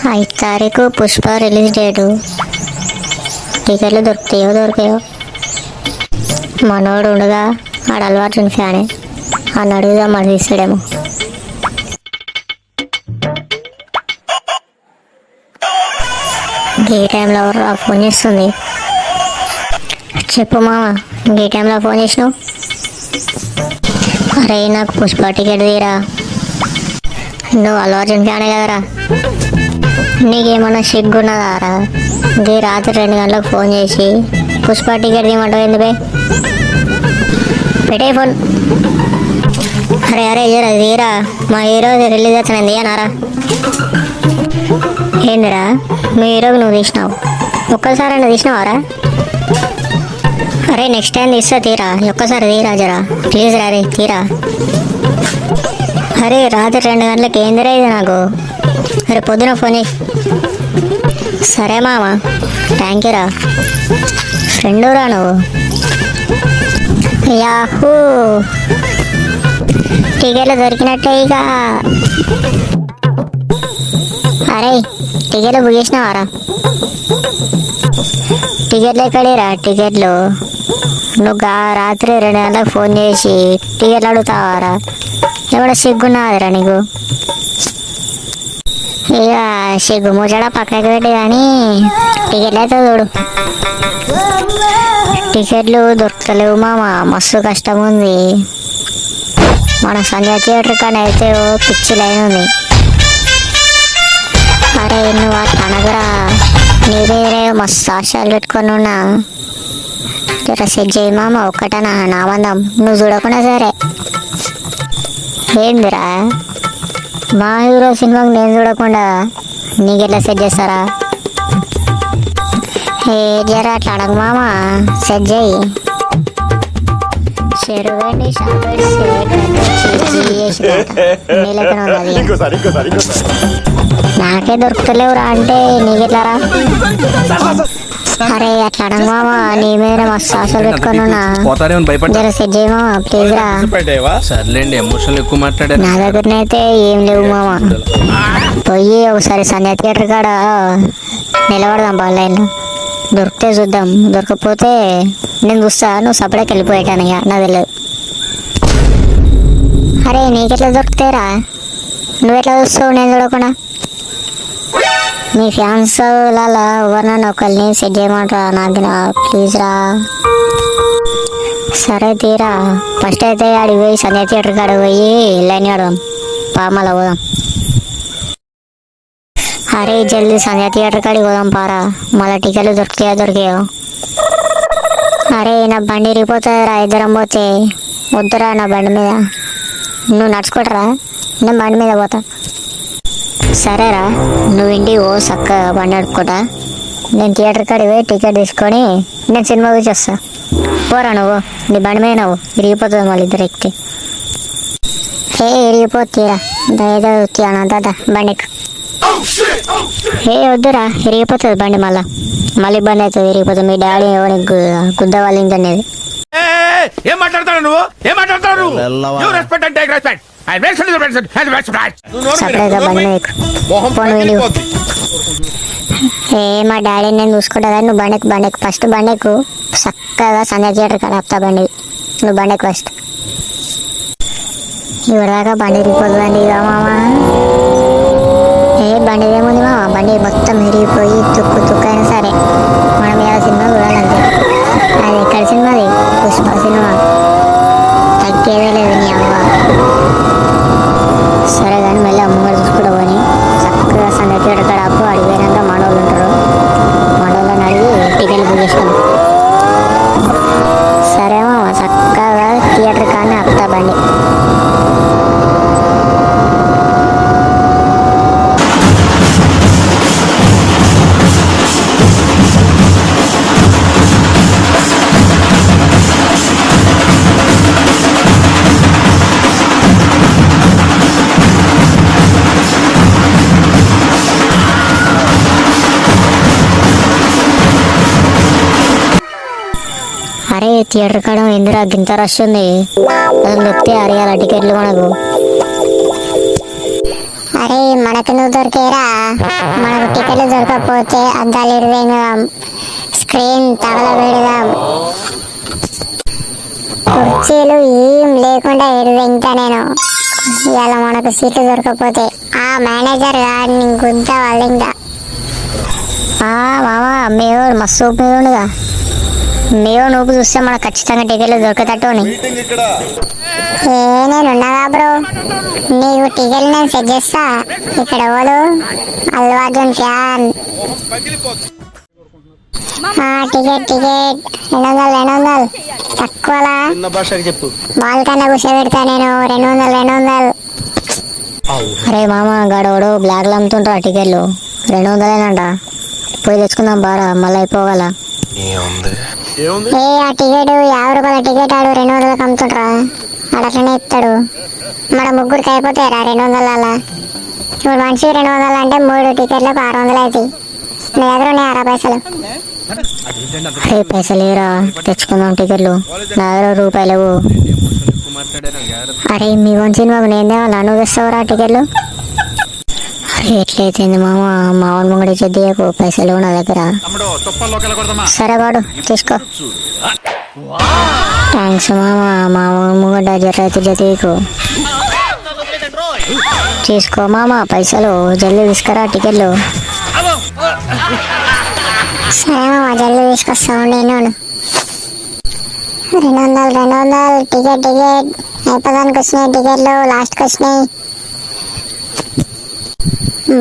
5 తారీఖు Pushpa release date. టికెట్లు దొరుకుతాయో దొరికాయో. మనోడు ఉండగా ఆడ అలవాటు ఫ్యానే అని అడుగుదాం, మరి తీసాడేమో. ఈ టైంలో ఎవరు ఫోన్ చేస్తుంది? చెప్పు మామ, ఈ టైంలో ఫోన్ చేసినావు? అరే నాకు పుష్ప టికెట్ తీరా. నువ్వు అల్లు అర్జున్ ఫ్యానే కదరా, నీకేమన్నా సిగ్గున్నదారా? ఇది రాత్రి 2 గంటలకు ఫోన్ చేసి పుష్ప టికెట్ తీయమంటావు ఎందుకే? పెట్టే ఫోన్. అరే అరే జరా తీరా, మా హీరో రిలీజ్ అవుతుంది అన్నారా? ఏందిరా మీ హీరోకి నువ్వు తీసినావు? ఒక్కసారి నువ్వు తీసినావారా? అరే నెక్స్ట్ టైం తీస్తా, తీరా ఒక్కసారి తీరా జరా ప్లీజ్ రా. రే తీరా. అరే రాత్రి 2 గంటలకు ఏందిరా ఇది నాకు? అరే పొద్దున ఫోన్ చేయి. సరే మామ, థ్యాంక్ యూ రా. ఫ్రెండు రా నువ్వు. యాహూ, టికెట్లు దొరికినట్టే ఇక. అరే టికెట్లు బుక్ చేసినావారా? టికెట్లు ఎక్కడేరా? టికెట్లు నువ్వు రాత్రి 2 గంటలకు ఫోన్ చేసి టికెట్లు అడుగుతావారా? ఎవడ సిగ్గున్నదిరా నీకు? ఇక సిగ్గు ముచ్చట పక్కకి పెట్టి కానీ టికెట్లు అయితే చూడు. టికెట్లు దొరుకుతలేవు మామ, మస్తు కష్టం ఉంది. మన సంజయ్ థియేటర్ కానీ అయితే పిచ్చి లైన్ ఉంది. అరే నువ్వు అట్లా అనగరా, నీ దగ్గరే మస్తు ఆశలు పెట్టుకొని ఉన్నా. జర సెట్ చేయి మామ, ఒక్కటనా నా మందం నువ్వు చూడకుండా సరే. ఏందిరా మా హీరో సినిమాకి నేను చూడకుండా నీకెట్లా సెట్ చేస్తారా? ఏ జర అట్లా అడగ మామ, సెట్ చేయి. చెరుగండి నాకే దొరుకుతలేవురా అంటే నీకెట్లారా? అరే అట్లా అడగ మామ, నీ మీద మస్తు ఆశలు పెట్టుకొని ఉన్నా. జర సెట్ చేయి మామ ప్లీజ్ రా. సర్లేండి, ఎమోషనల్ ఎక్కువ మాట్లాడా. నా దగ్గరనైతే ఏం లేవు మామ. పోయి ఒకసారి సంధ్య థియేటర్ కాడ నిలబడదాం బాలైన్. దొరికితే చూద్దాం, దొరకకపోతే నేను చూస్తా, నువ్వు సపరేట్కి వెళ్ళిపోయాను. ఇక నాకు తెలియదు. అరే నీకెట్లా దొరుకుతాయిరా? నువ్వెట్లా చూస్తావు నేను చూడకుండా? మీ ఫ్యాన్స్ లా ఎవరినైనా ఒకరిని సెట్ చేయమంటారా నాకు ప్లీజ్ రా. సరే తీరా, ఫస్ట్ అయితే ఆడికి పోయి సంధ్య థియేటర్ కాడ పోయి లైన్ ఆడదాం, పామల పోదాం. అరే జల్దీ సంధ్య థియేటర్ కాడికి పోదాం పారా, మళ్ళీ టికెట్లు దొరికాయో. అరే నా బండి ఇరిగిపోతుందిరా, ఇద్దరం పోతే. వద్దురా నా బండి మీద, నువ్వు నడుచుకుంటారా? నేను బండి మీద పోతా. సరేరా, నువ్వు ఇంటికి ఓ చక్కగా బండి నడుపుకుంటా, నేను థియేటర్ కాడికి పోయి టికెట్ తీసుకొని నేను సినిమా చూసి వస్తా. పోరా నువ్వు, నీ బండి మీద నువ్వు ఇరిగిపోతుంది మళ్ళీ ఇద్దరు ఎక్కితే. ఇరిగిపోతీరా, దయచేసి దాదా బండికి. వద్దురా, ఇరిగిపోతుంది బండి, మళ్ళీ బండి అవుతుంది ఇరిగిపోతుంది. మీ డాడీ గుద్ద వాళ్ళు ఇంకనేది. ఏం మాట్లాడతాడు నువ్వు? ఏం మాట్లాడతాడు? మా డాడీ నేను చూసుకుంటా కానీ నువ్వు బండెక్కు ఫస్ట్. బండెక్కు చక్కగా సంజయ్ థియేటర్ కదా ఆపుతా బండి. నువ్వు బండెక్కు ఫస్ట్. ఇవరిదాకా బండి ఇరిగిపోతుందండి ఇక మామ. బండి ఏముంది మామ, బండి మొత్తం ఇరిగిపోయి తుక్కు అయినా సరే మనం ఇలా సినిమా చూడాలంటే. అది ఎక్కడ సినిమాది? పుష్ప సినిమా. తగ్గేదే లేదు నీ అవ్వ. సరే కానీ మళ్ళీ అమ్మగారు చూసుకుంటా పోని చక్కగా సంధ్య థియేటర్ కాడ ఆపు. అడిగిపోయినాక మనోళ్ళు ఉంటారు, మనోళ్ళని అడిగి టికెట్లు బుక్ చేస్తాం. సరే మామ, చక్కగా థియేటర్ కానీ ఆపుతా బండి. అరే థియేటర్ కాడ ఇందిరా గింత రష్ ఉంది, అసలు నొక్కితే అరేయాల టికెట్లు మనకు. అరే మనకు నువ్వు దొరికేరా, మనకు టికెట్లు దొరకకపోతే అద్దాలు ఇరవేందాం, స్క్రీన్ తగలబెడదాం, కుర్చీలు ఏం లేకుండా ఇరవేంతా నేను. ఇవాళ మనకు సీట్లు దొరకకపోతే ఆ మేనేజర్ గారిని గుద్ద వాళ్ళిందా. మామ మేవోడు మస్తు ఊపిగా, మేవో నువ్వు చూస్తే మనకు ఖచ్చితంగా టికెట్లు దొరికేటట్టు. నేనున్నాగా బ్రో, నీకు టికెట్ నేను సెట్ చేస్తా. ఇక్కడ ఎవరు? Allu Arjun fan. Ticket ticket 200 తక్కువలా బాల్ కన్నా కూర్చోబెడతా నేను. 200. అరే మామ గడవడు బ్లాక్లు అమ్ముతుంటా టికెట్లు 200 పోయి తెచ్చుకుందాం బారా, మళ్ళీ అయిపోగల. ఆ టికెట్ 50 రూపాయల టికెట్ ఆడు 200 అమ్ముతుంటారా, అట్లనే ఇస్తాడు. మన ముగ్గురికి అయిపోతాయిరా 200. ఇప్పుడు మనిషికి 200 అంటే 3 టికెట్లకు 600 అవుతాయి. నీ దగ్గర ఉన్నాయా పైసలు? అరే పైసలు ఏరా, తెచ్చుకుందాం టికెట్లు. నా దగ్గర రూపాయలు. అరే మీ వన్ సినిమాకు నేను తేవాలా, నువ్వు తెస్తావురా టికెట్లు? అరే ఎట్లయితుంది మామ, మా వాడి ముంగడి చెద్దీయకు, పైసలు నా దగ్గర. సరే వాడు తీసుకో. థ్యాంక్స్ మామ, మా ముంగట జట్లయితే జతీయకు. తీసుకో మామ పైసలు, జల్దీ తీసుకురా టికెట్లు. సరే మామ జల్దీ తీసుకొస్తావు. నేను 200 టికెట్ అయిపోదానికి వచ్చినాయి టికెట్లు, లాస్ట్కి వచ్చినాయి.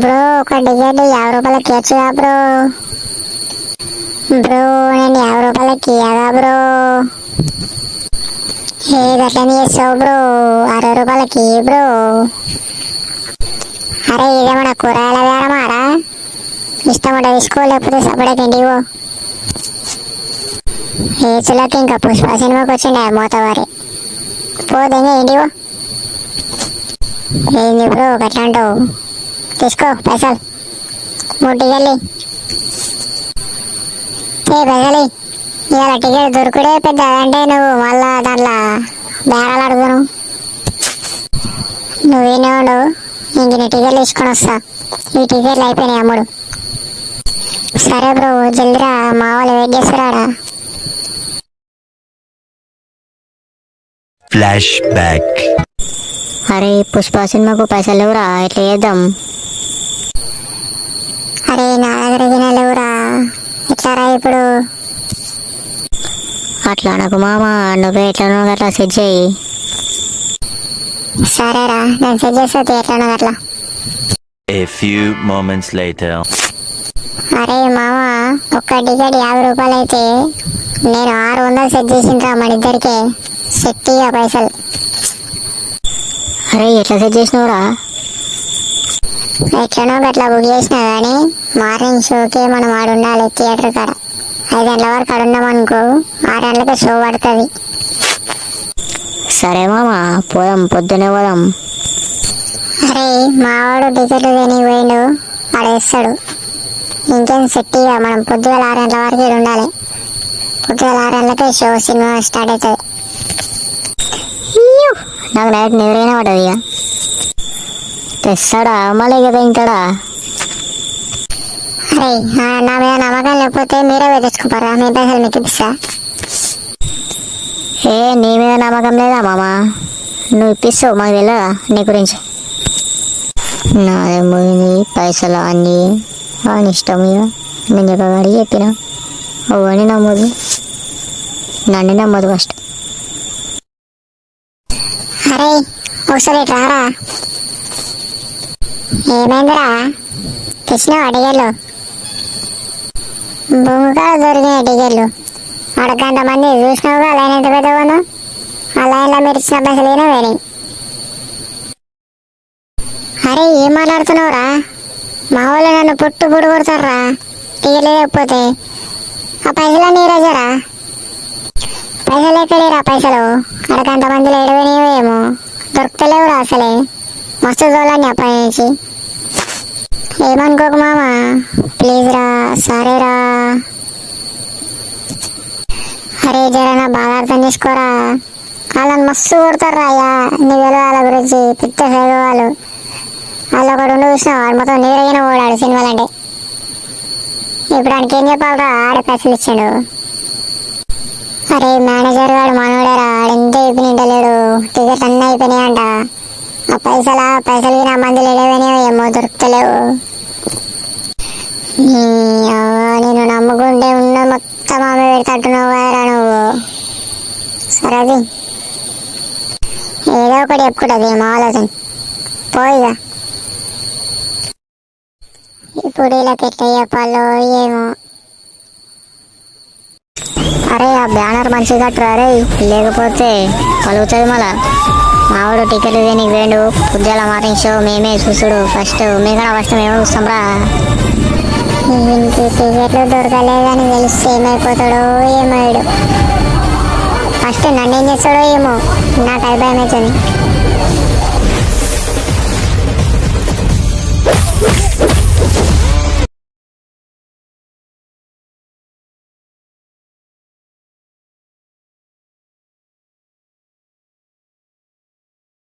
బ్రో ఒక టికెట్ 50 రూపాయలకి ఇవ్వచ్చుగా బ్రో? బ్రో నేను 50 రూపాయలకి ఇవ్వగా బ్రో? ఏది అట్లనే చేస్తావు బ్రో? 60 రూపాయలకి బ్రో. అరే ఇదేమన్నా కూరగాయల వ్యారమారా? ఇష్టమట తీసుకో, లేకపోతే సపరేట్ ఇంటివో. ఏచులకి ఇంకా పుష్ప సినిమాకి వచ్చిండే మోతవారి పోదంగా ఇంటివో. ఏంది బ్రో గట్లా అంటావు? తీసుకో పైసలు, 3 టికెట్లు. పైసలు ఇవాళ టికెట్ దొరుకుడే పెద్ద, అంటే నువ్వు మళ్ళా దాంట్లో బేరాలు అడుగును. నువ్వేనే ఉండు, ఇంక నీ టికెట్లు తీసుకొని వస్తా. ఈ టికెట్లు అయిపోయినాయి అమ్ముడు. సరే బ్రో జల్దిరా, మా వాళ్ళు వెయిట్ చేస్తారా. Flash back. అరే పుష్ప సినిమాకు పైసలు లేవురా, ఎట్లా చేద్దాం? అరే నా దగ్గర లేవురా, ఎట్లారా ఇప్పుడు? అట్లా నాకు మామ, నువ్వే ఎట్లనో అట్లా సెట్ చేయి. సరేరా నేను సెట్ చేస్తా, ఎట్లనో అట్లా. A few moments later. అరే మామ ఒక్క టికెట్ 50 రూపాయలు అయితే నేను 600 సెట్ చేసిండ్రా మన ఇద్దరికే. సెట్ ఇక పైసలు. అరే ఎట్లా సెట్ చేసినవురా? ఎట్లనో గట్లా బుక్ చేసినా కానీ మార్నింగ్ షోకే మనం ఆడ ఉండాలి థియేటర్ కాడ. 5 గంటల వరకు ఆడ ఉన్నామనుకో, 6 గంటలకే షో పడుతుంది. సరే మామ పోదాం, పొద్దునే పోదాం. అరే మావాడు టికెట్లు తిని పోయిండు, ఆడేస్తాడు. ఇంకేం సెట్ ఇక మనం పొద్దుగల 6 గంటల వరకు ఇక్కడ ఉండాలి. పొద్దుగల 6 గంటలకే షో సినిమా స్టార్ట్ అవుతుంది. నాకు నైట్ నిద్రైనా పడదు. ఇక తెస్తాడా మళ్ళీ ఇక తింటాడా? అరే నా మీద నమ్మకం లేకపోతే మీరే తెచ్చుకోపారా, మీ పైసలు మీకు ఇప్పిస్తా. నీ మీద నమ్మకం లేదా మామ? నువ్వు ఇప్పిస్తావు, మాకు తెలియదా నీ గురించి? నాదే పోయింది పైసలు అన్నీ అని ఇష్టం. ఇక నేను చెప్పగాడి చెప్పిన అవన్నీ నమ్మదు, నన్ను నమ్మదు ఫస్ట్. అరే ఒకసారి రారా. ఏమైందిరా, తెచ్చినావా టికెట్లు? భూమికాడ దొరికినాయి టికెట్లు. అడగంట మంది చూసినావుగా, లైన్ ఎంత పెద్దగాను. ఆ లైన్లో మీరు ఇచ్చిన పైసలు ఏనా వేరే. అరే ఏం మాట్లాడుతున్నావురా? మా వాళ్ళు నన్ను పుట్టు కొడతారా టికెట్లు లేకపోతే. ఆ పైసలన్నీ రాజారా? పైసలు ఎక్కడేరా పైసలు? అడగంట మందిలో ఏమో దొరుకుతలేవురా అసలే. మస్తు చూడాలని అప్పటి నుంచి. ఏమనుకోకు మామ, ప్లీజ్ రా. సరేరా. అరే జరా బాగా అర్థం చేసుకోరా, వాళ్ళని మస్తు కొడతారు అయ్యా. నీ వాళ్ళ గురించి పిచ్చ సేవ వాళ్ళు. వాళ్ళు ఒకడు ఉండి చూసినావు వాడు మొత్తం నీరైనా ఓడాడు సినిమాలంటే. ఇప్పుడు ఆయనకి ఏం చెప్పాలరా, ఆడే పైసలు ఇచ్చాడు. అరే మేనేజర్ గారు మనోడేరా, ఆడెంత అయిపోయినలేడు, టికెట్ అన్నీ అయిపోయినాయంట. ఆ పైసలు నా మంది లేవని ఏమో దొరుకుతలేవు. నేను నమ్ముకుంటే ఉన్న మొత్తం ఆమె పెడతట్టున్నావు కదరా నువ్వు. సరే అది ఏదో ఒకటి చెప్పుకుంటుంది ఏమో ఆలోచన పోయిగా. ఇప్పుడు ఇలా ఎట్లా చెప్పాలో ఏమో. అరే ఆ బ్యానర్ మంచిగా కట్టరు అరే, లేకపోతే పలుకుతుంది మళ్ళా. మావాడు టికెట్లు దేనికి వేండు, పొద్దుల మార్నింగ్ షో మేమే చూసుడు ఫస్ట్, మీకన్నా ఫస్ట్ మేమే చూస్తాంరా. ఇంటి టికెట్లు దొరకలేదని తెలిస్తే ఏమైపోతాడో ఏమయ్యాడు. ఫస్ట్ నన్ను ఏం చేస్తాడో ఏమో, నాకు అది భయం అవుతుంది.